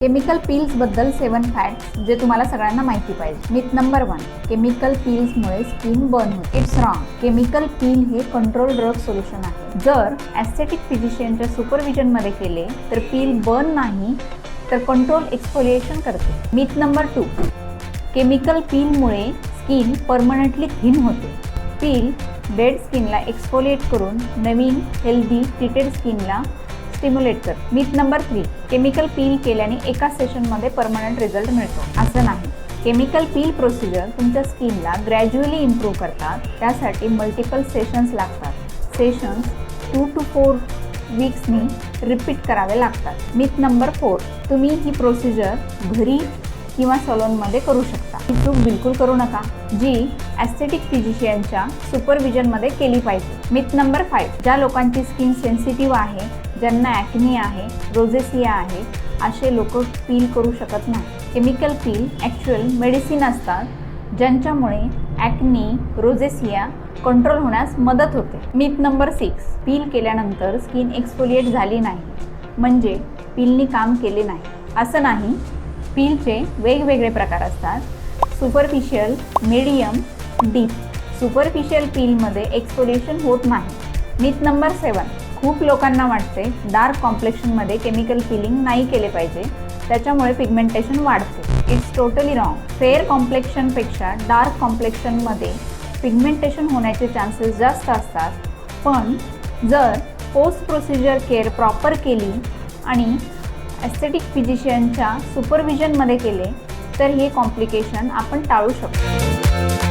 Chemical peels बद्दल 7 facts जे तुम्हाला सगळ्यांना माहिती पाहिजे. मिथ नंबर 1, केमिकल पील्समुळे स्किन बर्न होते. It's wrong. केमिकल पील हे कंट्रोल ड्रग सोल्युशन आहे. जर एस्थेटिक फिजिशियनच्या सुपरविजनमध्ये केले तर पील बर्न नाही तर कंट्रोल एक्सफोलिएशन करते. मिथ नंबर 2, केमिकल पीलमुळे स्किन परमनंटली थिन होते. पील डेड स्किनला एक्सफोलिएट करून नवीन हेल्दी ट्रीटेड स्किनला स्टिम्युलेट कर. मिथ नंबर 3, केमिकल पील केल्याने एका सेशनमध्ये परमनंट रिझल्ट मिळतो. असं नाही. केमिकल पील प्रोसिजर तुमच्या स्किनला ग्रॅज्युअली इम्प्रूव्ह करतात. त्यासाठी मल्टिपल सेशन्स लागतात. सेशन्स 2 to 4 वीक्सनी रिपीट करावे लागतात. मिथ नंबर 4, तुम्ही ही प्रोसिजर घरी किंवा सलूनमध्ये करू शकता. ही चूक बिलकुल करू नका जी एस्थेटिक फिजिशियनच्या सुपरविजनमध्ये केली पाहिजे. मिथ नंबर 5, ज्या लोकांची स्किन सेन्सिटिव्ह आहे, ज्यांना ॲक्नी आहे, रोझेसिया आहे, असे लोक पील करू शकत नाही. केमिकल पील ॲक्च्युअल मेडिसिन असतात ज्यांच्यामुळे ॲक्नी, रोझेसिया कंट्रोल होण्यास मदत होते. मिथ नंबर 6, पील केल्यानंतर स्किन एक्सफोलिएट झाली नाही म्हणजे पीलनी काम केले नाही. असं नाही. पीलचे वेगवेगळे प्रकार असतात. Superficial, medium, deep. सुपरफिशियल पीलमध्ये एक्सफोलिएशन होत नाही. मिथ नंबर 7, खूप लोकांना वाटते डार्क कॉम्प्लेक्शनमध्ये केमिकल पीलिंग नाही केले पाहिजे, त्याच्यामुळे पिगमेंटेशन वाढते. It's totally wrong. फेअर कॉम्प्लेक्शनपेक्षा डार्क कॉम्प्लेक्शनमध्ये पिगमेंटेशन होण्याचे चान्सेस जास्त असतात. पण जर पोस्ट प्रोसिजर केअर प्रॉपर केली आणि एस्थेटिक फिजिशियनच्या सुपरविजनमध्ये केले तर हे कॉम्प्लिकेशन आपण टाळू शकतो.